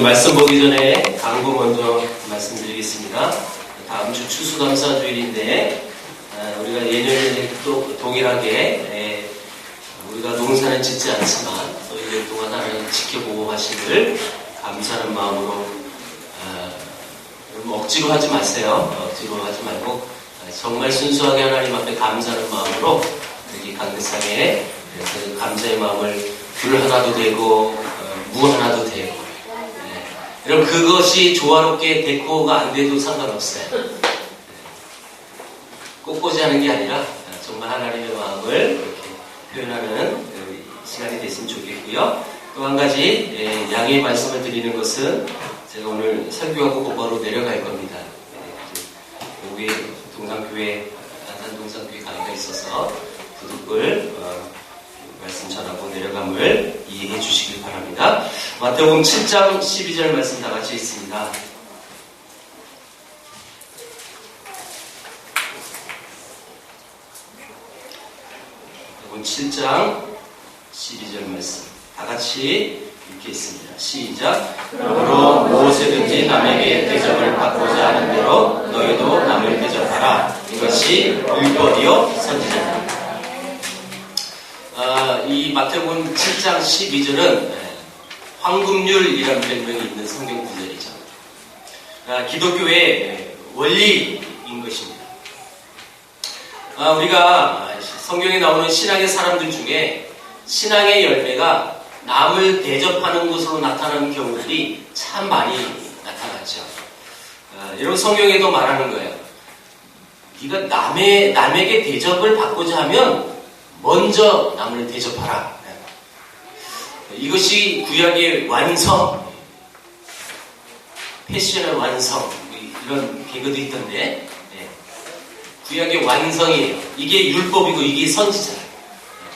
말씀 보기 전에 광고 먼저 말씀드리겠습니다. 다음 주 추수감사주일인데 우리가 예년에 또 동일하게 우리가 농사는 짓지 않지만 또 1년 동안 하나님 지켜보고 하시길 감사하는 마음으로 억지로 하지 마세요. 억지로 하지 말고 정말 순수하게 하나님 앞에 감사하는 마음으로 여기 강대상에 감사의 마음을 귤 하나도 되고 무 하나도 되고 여러분 그것이 조화롭게 데코가 안 돼도 상관없어요. 꽃꽂이 하는 게 아니라 정말 하나님의 마음을 이렇게 표현하는 시간이 됐으면 좋겠고요. 또 한 가지 양해의 말씀을 드리는 것은 제가 오늘 설교하고 곧바로 내려갈 겁니다. 여기 동산교회 안산동산교회 강의가 있어서 부득불 말씀 전하고 내려감을 이해해 주시길 바랍니다. 마태복음 7장 12절 말씀 다 같이 있습니다. 마태복음 7장 12절 말씀 다 같이 읽겠습니다. 시작. 그러므로 무엇이든지 남에게 대접을 받고자 하는 대로 너희도 남을 대접하라. 이것이 율법이요 선지자니라. 이 마태복음 7장 12절은 황금률이라는 별명이 있는 성경 구절이죠. 기독교의 원리인 것입니다. 우리가 성경에 나오는 신앙의 사람들 중에 신앙의 열매가 남을 대접하는 것으로 나타나는 경우들이 참 많이 나타났죠. 여러분 성경에도 말하는 거예요. 네가 남에게 대접을 받고자 하면 먼저 남을 대접하라. 이것이 구약의 완성, 패션의 완성, 이런 개그도 있던데, 구약의 완성이에요. 이게 율법이고 이게 선지자예요.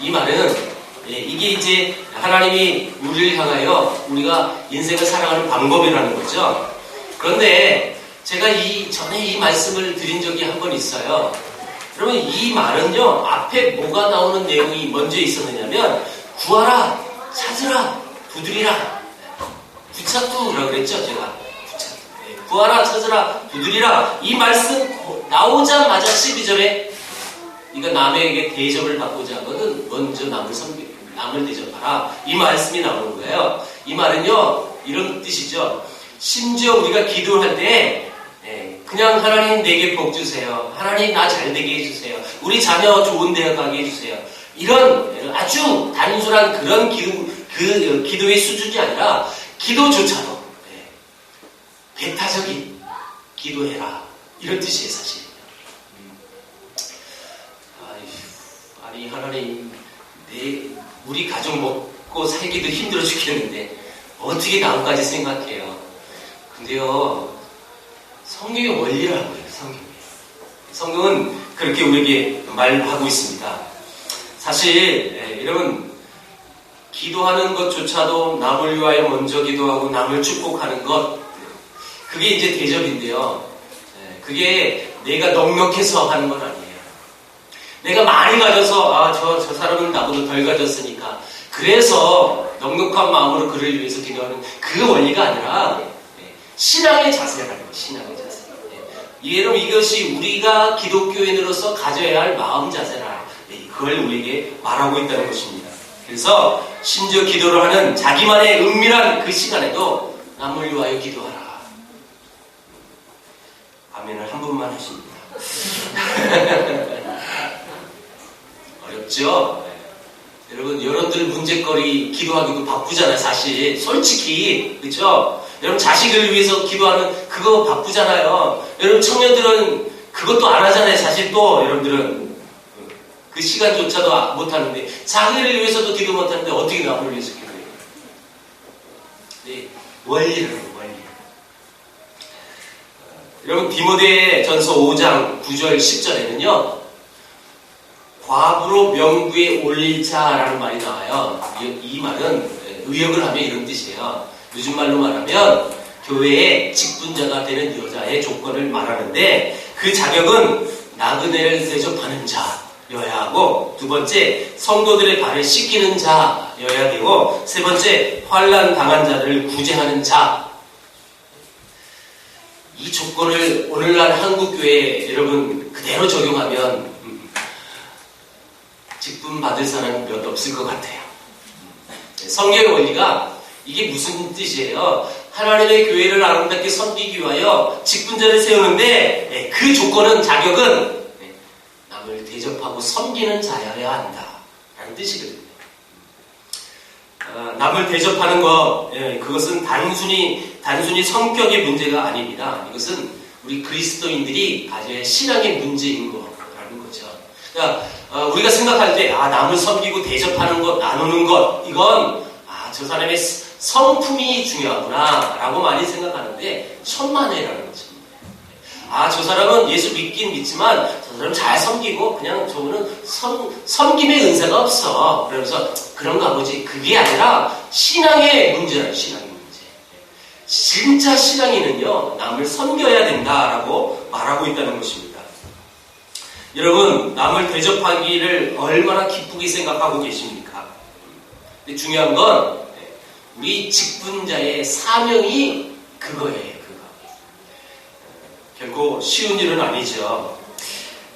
이 말은 이게 이제 하나님이 우리를 향하여 우리가 인생을 살아가는 방법이라는 거죠. 그런데 제가 전에 이 말씀을 드린 적이 한 번 있어요. 그러면 이 말은요, 앞에 뭐가 나오는 내용이 먼저 있었느냐면, 구하라, 찾으라, 두드리라, 부착두라 그랬죠, 제가. 부착두. 구하라, 찾으라, 두드리라. 이 말씀 나오자마자 12절에, 네가 남에게 대접을 받고자 하거든, 먼저 남을 대접하라. 이 말씀이 나오는 거예요. 이 말은요, 이런 뜻이죠. 심지어 우리가 기도를 할 때, 그냥 하나님 내게 복 주세요. 하나님 나 잘 되게 해주세요. 우리 자녀 좋은 대학 가게 해주세요. 이런 아주 단순한 그런 기도의 수준이 아니라 기도조차도 배타적인 기도해라. 이런 뜻이에요, 사실. 아니 하나님 우리 가족 먹고 살기도 힘들어 죽겠는데 어떻게 다음까지 생각해요. 근데요, 성경의 원리라고요. 성경은 그렇게 우리에게 말하고 있습니다. 사실 여러분 기도하는 것조차도 남을 위하여 먼저 기도하고 남을 축복하는 것, 그게 이제 대접인데요. 그게 내가 넉넉해서 하는 건 아니에요. 내가 많이 가져서 저 사람은 나보다 덜 가졌으니까 그래서 넉넉한 마음으로 그를 위해서 기도하는 그 원리가 아니라 신앙의 자세라는 거예요. 신앙의 자세. 여러분 이것이 우리가 기독교인으로서 가져야 할 마음 자세라. 그걸 우리에게 말하고 있다는 것입니다. 그래서 심지어 기도를 하는 자기만의 은밀한 그 시간에도 남을 위하여 기도하라. 아멘을 한 번만 하십니다. 어렵죠? 여러분 여러분들 문제거리 기도하기도 바쁘잖아요. 사실 솔직히 그렇죠? 여러분 자식을 위해서 기도하는 그거 바쁘잖아요. 여러분 청년들은 그것도 안 하잖아요. 사실 또 여러분들은 그 시간조차도 못하는데 자기를 위해서도 기도 못하는데 어떻게 남을 위해서 기도해요? 네, 원리라는 원리. 여러분 디모데전서 5장 9절 10절에는요 과부로 명부에 올릴 자라는 말이 나와요. 이 말은 의역을 하면 이런 뜻이에요. 요즘 말로 말하면 교회의 직분자가 되는 여자의 조건을 말하는데 그 자격은 나그네를 대접하는 자여야 하고, 두 번째 성도들의 발을 씻기는 자여야 되고, 세 번째 환난 당한 자들을 구제하는 자, 이 조건을 오늘날 한국교회에 여러분 그대로 적용하면 직분 받을 사람이 몇 없을 것 같아요. 성경의 원리가 이게 무슨 뜻이에요? 하나님의 교회를 아름답게 섬기기 위하여 직분자를 세우는데 그 조건은 자격은 남을 대접하고 섬기는 자여야 한다 라는 뜻이거든요. 남을 대접하는 것, 그것은 단순히 성격의 문제가 아닙니다. 이것은 우리 그리스도인들이 가져야 할 신앙의 문제인 거라는 거죠. 그러니까 우리가 생각할 때 남을 섬기고 대접하는 것, 나누는 것, 이건 저 사람의 성품이 중요하구나 라고 많이 생각하는데 천만에라는 거죠. 저 사람은 예수 믿긴 믿지만 저 사람 잘 섬기고 그냥 저거는 섬김의 은사가 없어. 그러면서 그런가 보지. 그게 아니라 신앙의 문제라는 신앙의 문제. 진짜 신앙인은요, 남을 섬겨야 된다라고 말하고 있다는 것입니다. 여러분, 남을 대접하기를 얼마나 기쁘게 생각하고 계십니까? 근데 중요한 건 우리 직분자의 사명이 그거예요. 결코 쉬운 일은 아니죠.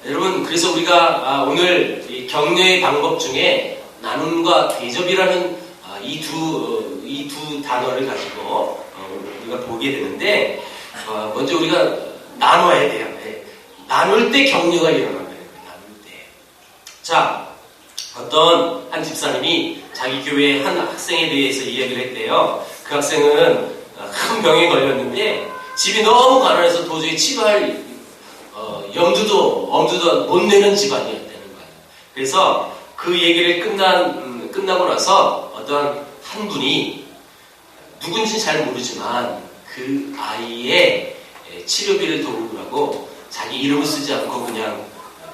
여러분, 그래서 우리가 오늘 이 격려의 방법 중에 나눔과 대접이라는 이 두 단어를 가지고 우리가 보게 되는데, 먼저 우리가 나눠야 돼요. 나눌 때 격려가 일어난다는 거예요. 나눌 때. 자, 어떤 한 집사님이 자기 교회 한 학생에 대해서 이야기를 했대요. 그 학생은 큰 병에 걸렸는데 집이 너무 가난해서 도저히 치료할 엄두도 못 내는 집안이었다는 거예요. 그래서 그 얘기를 끝나고 나서 어떤 한 분이 누군지는 잘 모르지만 그 아이의 치료비를 도우라고 자기 이름을 쓰지 않고 그냥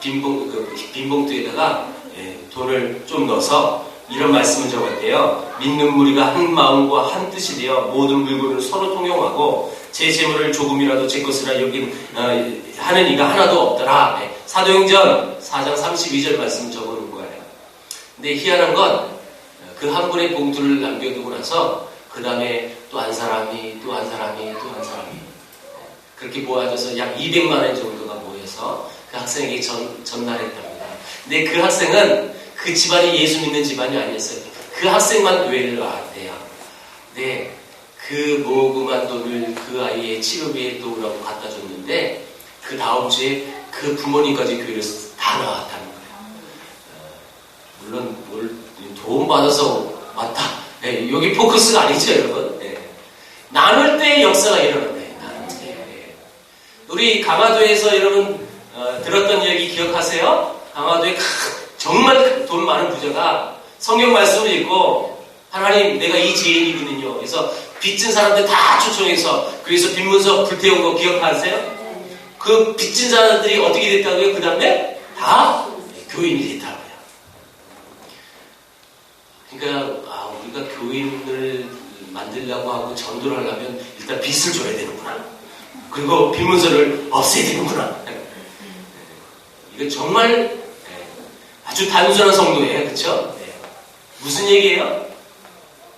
빈봉투에다가 돈을 좀 넣어서 이런 말씀을 적었대요. 믿는 무리가 한 마음과 한 뜻이 되어 모든 물건을 서로 통용하고 제 재물을 조금이라도 제 것이라 여긴 하는 이가 하나도 없더라. 사도행전 4장 32절 말씀 적어놓은 거예요. 근데 희한한 건 그 한 분의 봉투를 남겨두고 나서 그 다음에 또 한 사람이 그렇게 모아져서 약 200만 원 정도가 모여서 그 학생에게 전달했답니다. 근데 그 학생은 그 집안이 예수 믿는 집안이 아니었어요. 그 학생만 교회를 나왔대요. 네, 그 모금한 돈을 그 아이의 치료비에 도우라고 갖다 줬는데 그 다음 주에 그 부모님까지 교회를 다 나왔다는 거예요. 물론 도움 받아서 왔다. 여기 포커스가 아니죠, 여러분. 나눌 때 역사가 일어난다. 나눌 때. 우리 강화도에서 여러분 들었던 이야기 기억하세요? 강화도에 정말 돈 많은 부자가 성경 말씀을 읽고 하나님 내가 이 죄인이거든요. 그래서 빚진 사람들 다 초청해서 그래서 빈문서 불태운 거 기억하세요? 그 빚진 자들이 어떻게 됐다고요? 그 다음에 다 교인이 됐다고요. 그러니까 우리가 교인을 만들려고 하고 전도를 하려면 일단 빚을 줘야 되는구나. 그리고 빈문서를 없애야 되는구나. 이거 정말 아주 단순한 성도예요. 그렇죠? 무슨 얘기예요?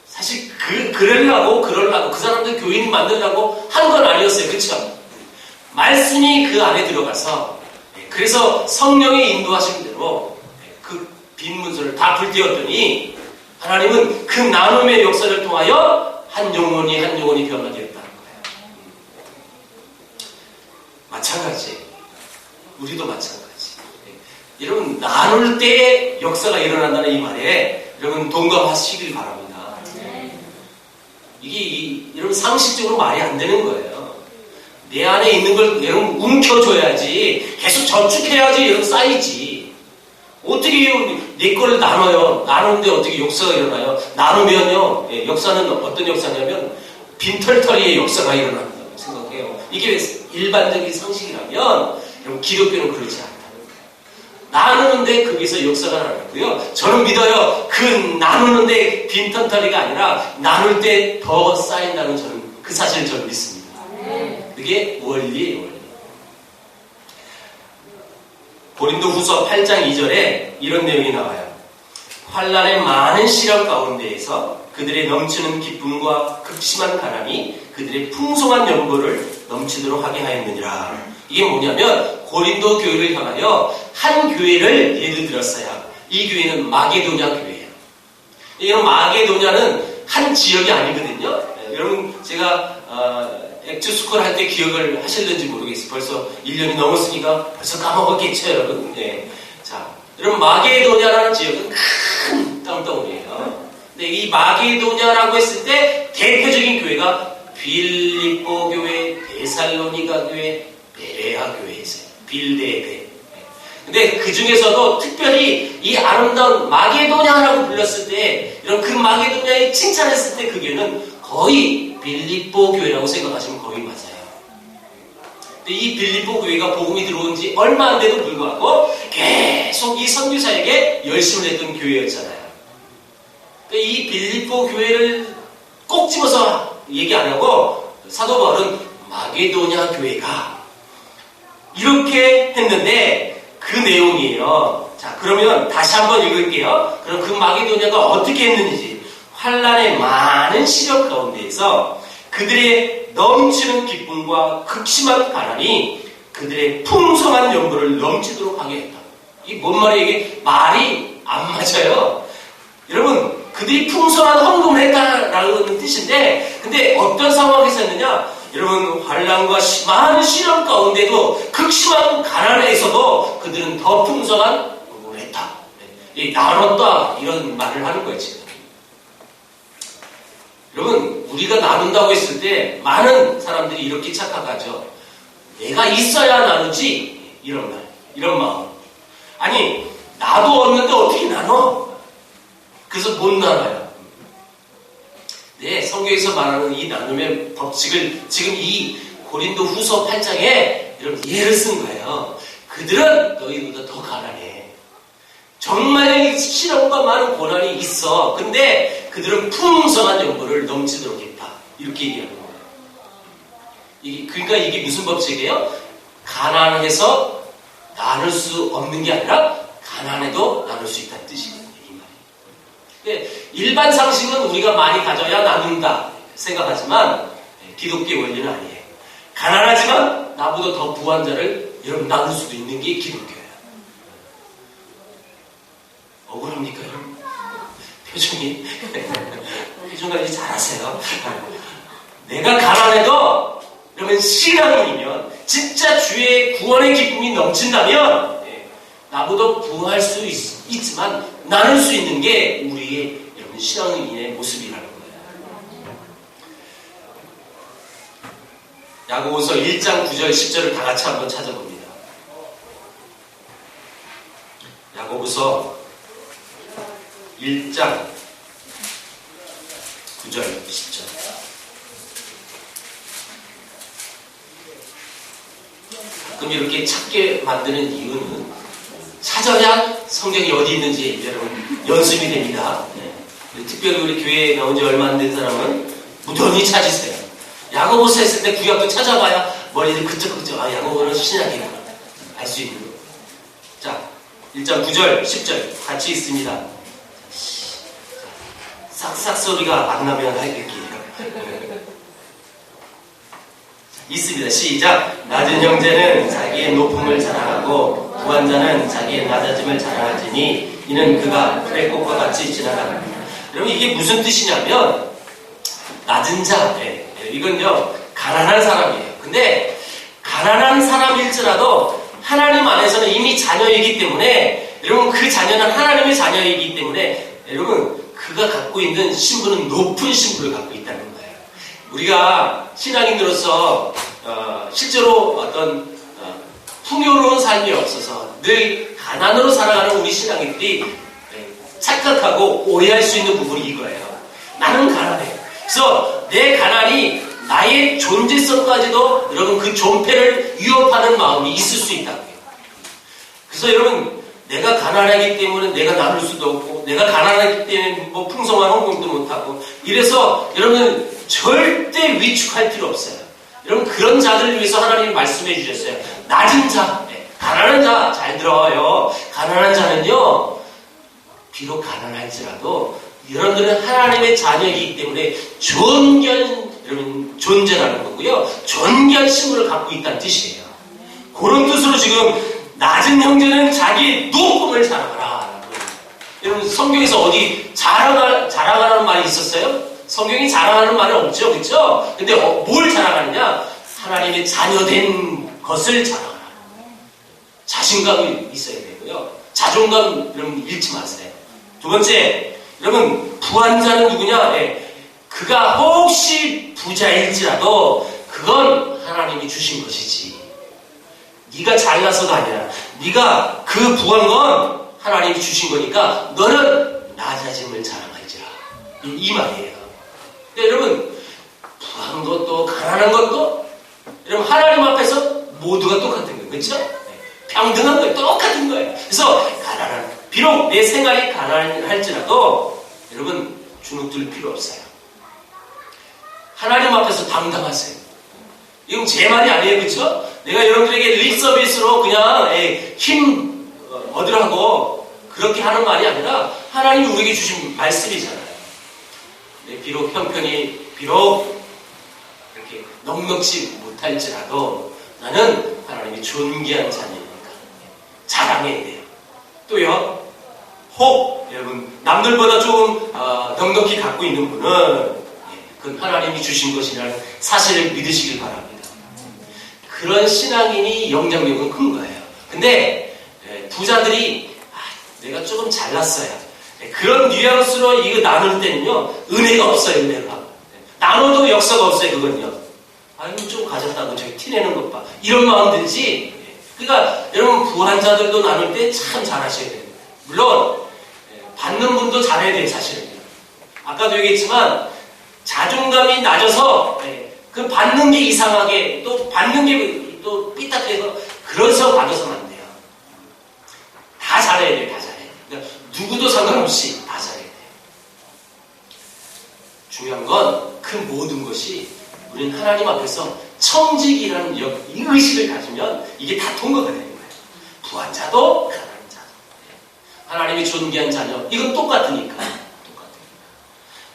사실 그러려고 그 사람들 교인 만들려고 한 건 아니었어요. 그렇죠? 말씀이 그 안에 들어가서 그래서 성령의 인도하신 대로 그 빈문서를 다 불태웠더니 하나님은 그 나눔의 역사를 통하여 한 영혼이 변화되었다는 거예요. 마찬가지. 우리도 마찬가지. 여러분 나눌 때 역사가 일어난다는 이 말에 여러분 동감하시길 바랍니다. 이게 여러분 상식적으로 말이 안 되는 거예요. 내 안에 있는 걸 여러분 움켜줘야지 계속 저축해야지 여러분 쌓이지. 어떻게 내 거를 나눠요? 나누는데 어떻게 역사가 일어나요? 나누면요 역사는 어떤 역사냐면 빈털터리의 역사가 일어난다고 생각해요. 이게 일반적인 상식이라면 여러분 기독교는 그렇지 않아요. 나누는데 거기서 역사가 나왔고요. 저는 믿어요. 그 나누는데 빈털터리가 아니라 나눌 때 더 쌓인다는 저는 그 사실을 저는 믿습니다. 그게 원리예요. 원리. 고린도후서 8장 2절에 이런 내용이 나와요. 환난의 많은 시련 가운데에서 그들의 넘치는 기쁨과 극심한 가람이 그들의 풍성한 연보를 넘치도록 하게 하였느니라. 이게 뭐냐면 고린도 교회를 향하여 한 교회를 예를 들었어요. 이 교회는 마게도냐 교회예요. 이런 마게도냐는 한 지역이 아니거든요. 여러분 제가 액트스쿨 할 때 기억을 하실는지 모르겠어요. 벌써 1년이 넘었으니까 벌써 까먹었겠죠, 여러분. 네. 자, 여러분 마게도냐라는 지역은 큰 땅덩어리예요. 근데 이 마게도냐라고 했을 때 대표적인 교회가 빌립보 교회, 데살로니가 교회, 베레아 교회에 있어요. 빌데베. 근데 그 중에서도 특별히 이 아름다운 마게도냐라고 불렀을 때, 이런 그 마게도냐에 칭찬했을 때 그 교회는 거의 빌립보 교회라고 생각하시면 거의 맞아요. 근데 이 빌립보 교회가 복음이 들어온 지 얼마 안 돼도 불구하고 계속 이 선교사에게 열심을 했던 교회였잖아요. 근데 이 빌립보 교회를 꼭 집어서 얘기 안 하고 사도 바울은 마게도냐 교회가 이렇게 했는데 그 내용이에요. 자, 그러면 다시 한번 읽을게요. 그럼 그 마게도냐가 어떻게 했는지. 환난의 많은 시련 가운데에서 그들의 넘치는 기쁨과 극심한 가난이 그들의 풍성한 연보를 넘치도록 하게 했다. 이게 뭔 말이에요? 이게 말이 안 맞아요. 여러분, 그들이 풍성한 헌금을 했다라는 뜻인데, 근데 어떤 상황에서 했느냐? 여러분, 환난과 많은 시련 가운데도 극심한 가난에서도 그들은 더 풍성한 헌금을 했다. 나눴다, 이런 말을 하는 거예요, 지금. 여러분, 우리가 나눈다고 했을 때 많은 사람들이 이렇게 착각하죠. 내가 있어야 나누지, 이런 말, 이런 마음. 아니, 나도 없는데 어떻게 나눠? 그래서 못 나눠요. 네, 성경에서 말하는 이 나눔의 법칙을 지금 이 고린도 후서 8장에 여러분 예를 쓴 거예요. 그들은 너희보다 더 가난해. 정말 시련과 많은 고난이 있어. 근데 그들은 풍성한 연보를 넘치도록 했다. 이렇게 얘기하는 거예요. 그러니까 이게 무슨 법칙이에요? 가난해서 나눌 수 없는 게 아니라 가난해도 나눌 수 있다는 뜻이거든요. 일반 상식은 우리가 많이 가져야 나눈다 생각하지만 기독교의 원리는 아니에요. 가난하지만 나보다 더 부한 자를 여러분 나눌 수도 있는 게 기독교예요. 억울합니까 여러분? 표정이 표정까지 잘하세요. 내가 가난해도 여러분 신앙인이면 진짜 주의 구원의 기쁨이 넘친다면 나보다 부할 수 있지만 나눌 수 있는 게 우리의 여러분 신앙인의 모습이라는 거예요. 야고보서 1장 9절 10절을 다 같이 한번 찾아봅니다. 야고보서 1장 9절 10절. 가끔 이렇게 찾게 만드는 이유는 찾아야 성경이 어디 있는지 여러분 연습이 됩니다. 네. 특별히 우리 교회에 나온 지 얼마 안 된 사람은 무던히 찾으세요. 야고보서 했을 때 구약도 찾아봐야 머리를 그쩍그쩍 야고보는 신약이다 알 수 있는 거. 자, 1장 9절 10절 같이 있습니다. 싹싹 소리가 안 나면 할게요. 있습니다. 시작. 낮은 형제는 자기의 높음을 자랑하고 부한 자는 자기의 낮아짐을 자랑하지니 이는 그가 풀의 꽃과 같이 지나가는 겁니다. 여러분 이게 무슨 뜻이냐면 낮은 자, 이건요 가난한 사람이에요. 근데 가난한 사람일지라도 하나님 안에서는 이미 자녀이기 때문에 여러분 그 자녀는 하나님의 자녀이기 때문에 여러분 그가 갖고 있는 신분은 높은 신분을 갖고 있다는 거예요. 우리가 신앙인으로서 실제로 어떤 풍요로운 삶이 없어서 늘 가난으로 살아가는 우리 신앙인들이 착각하고 오해할 수 있는 부분이 이거예요. 나는 가난해. 그래서 내 가난이 나의 존재성까지도 여러분 그 존폐를 위협하는 마음이 있을 수 있다고요. 그래서 여러분 내가 가난하기 때문에 내가 나눌 수도 없고 내가 가난하기 때문에 뭐 풍성한 헌금도 못하고 이래서 여러분 절대 위축할 필요 없어요. 여러분 그런 자들을 위해서 하나님이 말씀해 주셨어요. 낮은 자, 가난한 자 잘 들어요. 가난한 자는요 비록 가난할지라도 여러분들은 하나님의 자녀이기 때문에 좋은 여러분 존재라는 거고요. 존귀한 신분을 갖고 있다는 뜻이에요. 그런 뜻으로 지금 낮은 형제는 자기 높음을 자랑하라. 여러분 성경에서 어디 자랑하라는 말이 있었어요? 성경이 자랑하는 말은 없죠, 그렇죠? 근데 뭘 자랑하느냐? 하나님의 자녀된 것을 자랑하라. 자신감이 있어야 되고요. 자존감 여러분 잃지 마세요. 두 번째, 여러분 부한 자는 누구냐? 그가 혹시 부자일지라도 그건 하나님이 주신 것이지. 네가 잘나서가 아니라 네가 그 부한 건 하나님이 주신 거니까 너는 낮아짐을 자랑할지라. 이 말이에요. 그러니까 여러분 부한 것도 가난한 것도 여러분 하나님 앞에서 모두가 똑같은 거예요. 그렇죠? 평등한 거예요. 똑같은 거예요. 그래서 비록 내 생활이 가난할지라도 여러분 주눅들 필요 없어요. 하나님 앞에서 당당하세요. 이건 제 말이 아니에요. 그렇죠? 내가 여러분들에게 립 서비스로 그냥 힘 얻으라고 그렇게 하는 말이 아니라 하나님이 우리에게 주신 말씀이잖아요. 비록 형편이 비록 이렇게 넉넉지 못할지라도 나는 하나님이 존귀한 자녀니까 자랑해야 돼요. 또요, 혹 여러분 남들보다 조금 넉넉히 갖고 있는 분은 그건 하나님이 주신 것이라는 사실을 믿으시길 바랍니다. 그런 신앙인이 영향력은 큰 거예요. 근데 부자들이 내가 조금 잘났어요. 그런 뉘앙스로 이거 나눌 때는요 은혜가 없어요. 은혜가 나눠도 역사가 없어요. 그건요. 아유 좀 가졌다고 저기 티내는 것 봐. 이런 마음 들지. 그러니까 여러분 부한 자들도 나눌 때 참 잘하셔야 돼요. 물론 받는 분도 잘해야 돼요. 사실은. 아까도 얘기했지만 자존감이 낮아서 그 받는 게 이상하게 또 받는 게 또 삐딱해서 그래서 받아서는 안 돼요. 다 잘해야 돼요. 다 잘해야 돼요. 그러니까 누구도 상관없이 다 잘해야 돼요. 중요한 건 그 모든 것이 우리는 하나님 앞에서 청직이라는 이 의식을 가지면 이게 다 통과가 되는 거예요. 부한 자도 가난한 자도 하나님이 존귀한 자녀 이건 똑같으니까.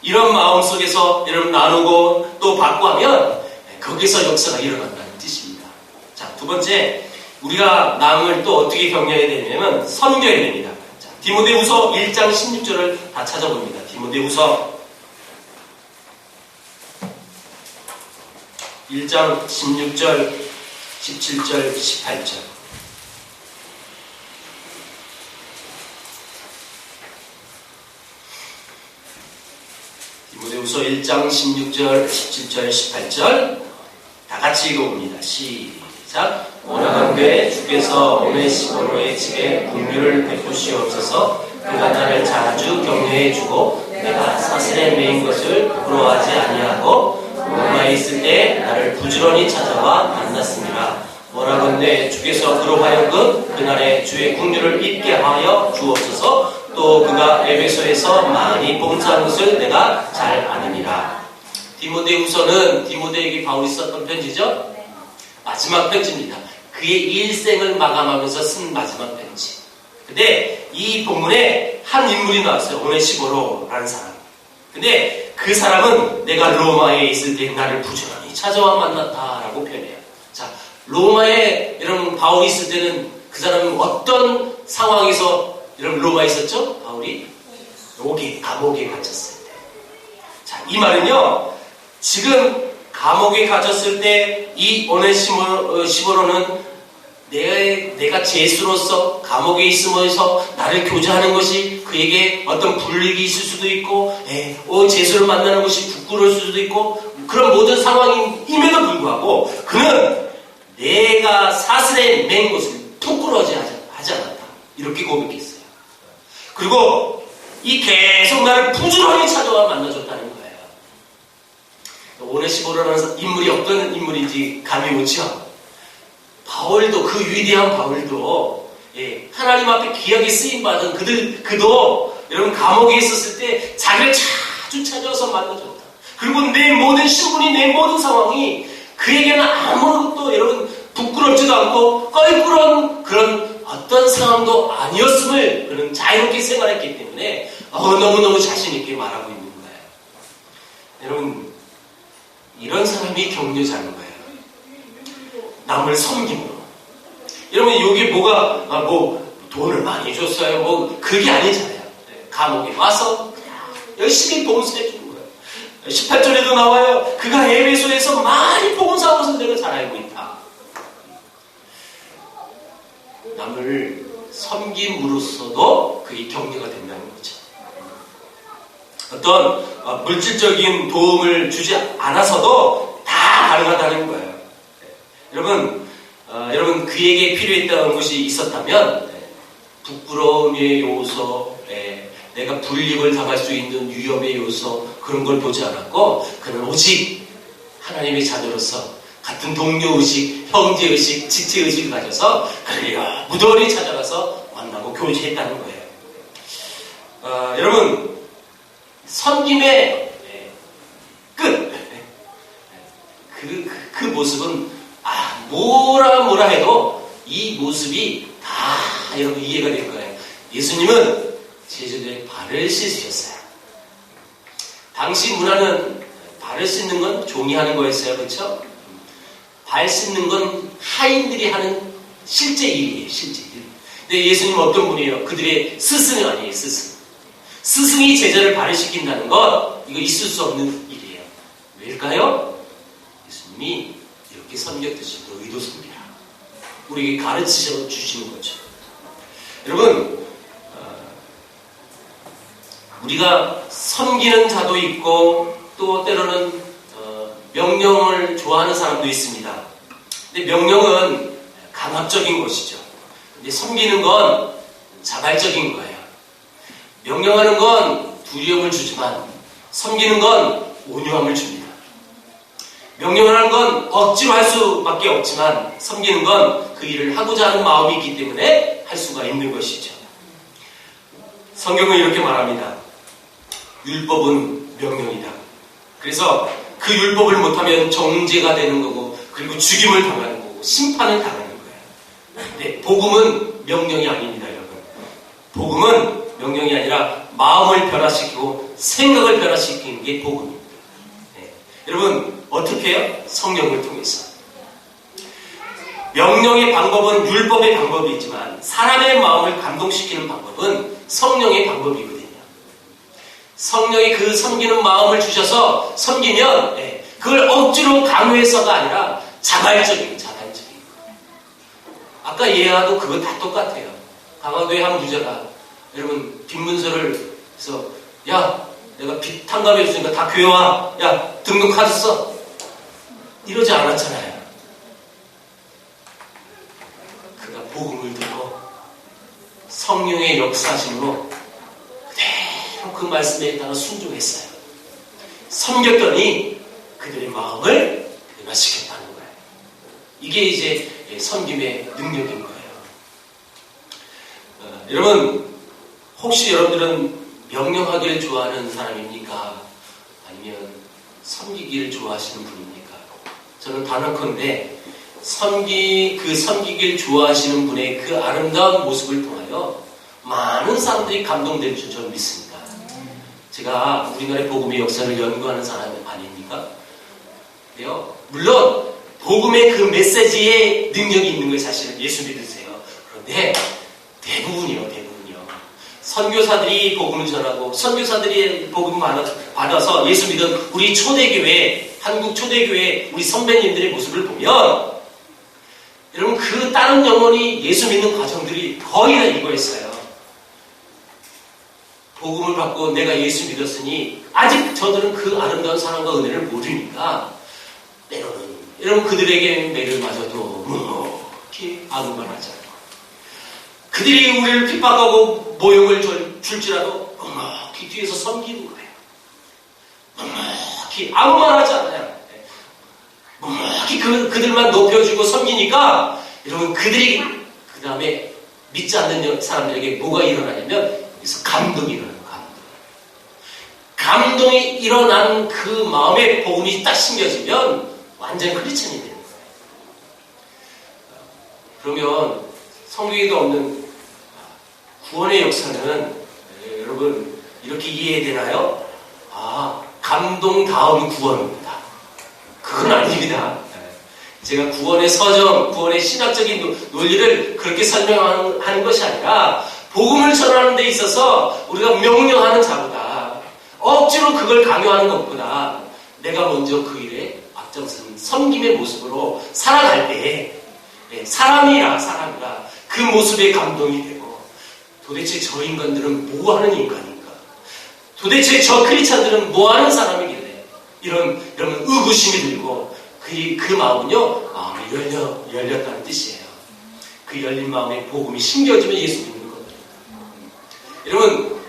이런 마음 속에서 여러분 나누고 또 받고 하면 거기서 역사가 일어난다는 뜻입니다. 자, 두 번째 우리가 남을 또 어떻게 격려해야 되냐면 섬겨야 됩니다. 자, 디모데후서 1장 16절을 다 찾아봅니다. 디모데후서 1장 16절, 17절, 18절. 디모데후서 1장 16절, 17절, 18절 다 같이 읽어봅니다. 시작. 원하건대 주께서 오네시모로의 집에 긍휼을 베푸시옵소서. 그가 나를 자주 격려해주고 내가 사슬에 매인 것을 부러워하지 아니하고 로마에 있을 때 나를 부지런히 찾아와 만났습니다. 원하건대 주께서 그로 하여금 그날에 주의 긍휼을 잊게 하여 주옵소서. 또 그가 에베소에서 많이 봉사한 것을 내가 잘 아느니라. 디모데후서는 디모데에게 바울이 썼던 편지죠. 마지막 편지입니다. 그의 일생을 마감하면서 쓴 마지막 편지. 근데 이 본문에 한 인물이 나왔어요. 오네시모로라는 사람. 근데 그 사람은 내가 로마에 있을 때 나를 부지런히 찾아와 만났다라고 표현해요. 자, 로마에 여러분 바울이 있을 때는 그 사람은 어떤 상황에서 여러분 로마에 있었죠? 바울이 감옥에 갇혔을 때. 자, 이 말은요. 지금 감옥에 갇혔을 때 이 오네시모로는 내가 죄수로서 감옥에 있으면서 나를 교제하는 것이 그에게 어떤 불이익이 있을 수도 있고 죄수를 만나는 것이 부끄러울 수도 있고 그런 모든 상황임에도 불구하고 그는 내가 사슬에 맨 것을 부끄러워하지 않았다. 이렇게 고백했어요. 그리고 이 계속 나를 부지런히 찾아와 만나줬다는 거예요. 오네시모로라는 인물이 어떤 인물인지 감이 오죠? 바울도 그 위대한 바울도 하나님 앞에 귀하게 쓰임받은 그도 여러분 감옥에 있었을 때 자기를 자주 찾아와서 만나줬다. 그리고 내 모든 신분이 내 모든 상황이 그에게는 아무것도 여러분 부끄럽지도 않고 껄끄러운 그런 어떤 상황도 아니었음을 그는 자유롭게 생활했기 때문에 너무너무 자신 있게 말하고 있는 거예요. 여러분 이런 사람이 격려자는 거예요. 남을 섬김으로. 여러분 여기 뭐가 돈을 많이 줬어요. 그게 아니잖아요. 감옥에 와서 열심히 봉사해 주는 거예요. 18절에도 나와요. 그가 에베소에서 많이 봉사한 것을 내가 잘 알고 있다. 남을 섬김으로써도 그게 격려가 된다는 거죠. 어떤 물질적인 도움을 주지 않아서도 다 가능하다는 거예요. 여러분 그에게 필요했다는 것이 있었다면 부끄러움의 요소, 내가 불이익을 당할 수 있는 위험의 요소 그런 걸 보지 않았고 그는 오직 하나님의 자녀로서 같은 동료의식, 형제의식, 지체의식을 가져서 그를 무던히 찾아가서 만나고 교제했다는 거예요. 여러분 섬김의 끝 그 모습은 뭐라 해도 이 모습이 다 여러분 이해가 될 거예요. 예수님은 제자들의 발을 씻으셨어요. 당시 문화는 발을 씻는 건 종이 하는 거였어요. 그렇죠? 발 씻는 건 하인들이 하는 실제 일이에요. 실제 일. 근데 예수님은 어떤 분이에요? 그들의 스승이 아니에요. 스승이 제자를 발을 씻긴다는 것 이거 있을 수 없는 일이에요. 왜일까요? 예수님이 이렇게 섬겼듯이 너희도 섬기라. 우리에게 가르치셔 주시는 거죠. 여러분 우리가 섬기는 자도 있고 또 때로는 명령을 좋아하는 사람도 있습니다. 근데 명령은 강압적인 것이죠. 근데 섬기는 건 자발적인 거예요. 명령하는 건 두려움을 주지만 섬기는 건 온유함을 줍니다. 명령하는 건 억지로 할 수밖에 없지만 섬기는 건 그 일을 하고자 하는 마음이 있기 때문에 할 수가 있는 것이죠. 성경은 이렇게 말합니다. 율법은 명령이다. 그래서 그 율법을 못하면 정죄가 되는 거고 그리고 죽임을 당하는 거고 심판을 당하는 거예요. 근데 복음은 명령이 아닙니다. 여러분. 복음은 명령이 아니라 마음을 변화시키고 생각을 변화시키는 게 복음입니다. 여러분 어떻게 해요? 성령을 통해서. 명령의 방법은 율법의 방법이 있지만 사람의 마음을 감동시키는 방법은 성령의 방법이거든요. 성령이 그 섬기는 마음을 주셔서 섬기면 그걸 억지로 강요해서가 아니라 자발적인 거예요. 아까 예하도 그거 다 똑같아요. 강화도의 한 부자가 여러분 빈문서를 해서 야 내가 빚 탕감해 줬으니까 다 교회 와. 야 등록카드 써. 이러지 않았잖아요. 그가 복음을 듣고 성령의 역사심으로 그대로 그 말씀에 따라 순종했어요. 섬겼더니 그들의 마음을 변화시켰다는 거예요. 이게 이제 섬김의 능력인 거예요. 여러분 혹시 여러분들은 명령하기를 좋아하는 사람입니까? 아니면 섬기기를 좋아하시는 분입니까? 저는 단언컨대 섬기길 좋아하시는 분의 그 아름다운 모습을 통하여 많은 사람들이 감동될 줄 저는 믿습니다. 제가 우리나라의 복음의 역사를 연구하는 사람 아닙니까? 근데요, 물론 복음의 그 메시지에 능력이 있는 걸 사실은 예수 믿으세요. 그런데 대부분이요. 선교사들이 복음을 전하고 선교사들이 복음 받아서 예수 믿은 우리 초대교회, 한국 초대교회 우리 선배님들의 모습을 보면 여러분 그 다른 영혼이 예수 믿는 과정들이 거의 다 이거였어요. 복음을 받고 내가 예수 믿었으니 아직 저들은 그 아름다운 사랑과 은혜를 모르니까 때로는 여러분 그들에게 매를 맞아도 이렇게 아무 말 하지 않고 그들이 우리를 핍박하고 모욕을 줄지라도 넉넉히 뒤에서 섬기는 거예요. 넉넉히 아무 말 하지 않아요. 넉넉히 그들만 높여주고 섬기니까 여러분 그들이 그 다음에 믿지 않는 사람들에게 뭐가 일어나냐면 여기서 감동이 일어나요. 감동이 일어난 그 마음에 복음이 딱 심겨지면 완전 크리스천이 되는 거예요. 그러면 성경에도 없는 구원의 역사는 여러분 이렇게 이해되나요? 감동 다음 구원입니다. 그건 아닙니다. 제가 구원의 서정, 구원의 신학적인 논리를 그렇게 설명하는 것이 아니라 복음을 전하는 데 있어서 우리가 명령하는 자보다 억지로 그걸 강요하는 것보다 내가 먼저 그 일에 앞장서는 섬김의 모습으로 살아갈 때 사람이라 그 모습에 감동이 되고 도대체 저 인간들은 뭐 하는 인간인가? 도대체 저 크리스찬들은 뭐 하는 사람이길래 이런 의구심이 들고 그 마음은요, 마음이 열렸다는 뜻이에요. 그 열린 마음에 복음이 심겨지면 예수 믿는 거거든요. 여러분,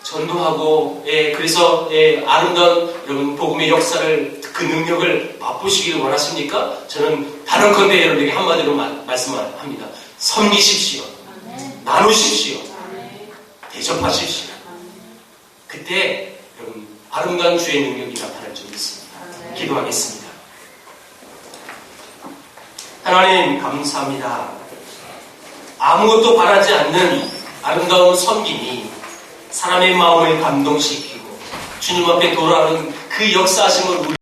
전도하고, 그래서, 아름다운, 여러분, 복음의 역사를, 그 능력을 맛보시기를 원하십니까? 저는 다른컨대 여러분에게 한마디로 말씀합니다. 섬기십시오. 나누십시오. 대접하십시오. 그때, 여러분, 아름다운 주의 능력이 나타날 줄 믿습니다. 기도하겠습니다. 하나님 감사합니다. 아무것도 바라지 않는 아름다운 섬김이 사람의 마음을 감동시키고 주님 앞에 돌아오는 그 역사하심을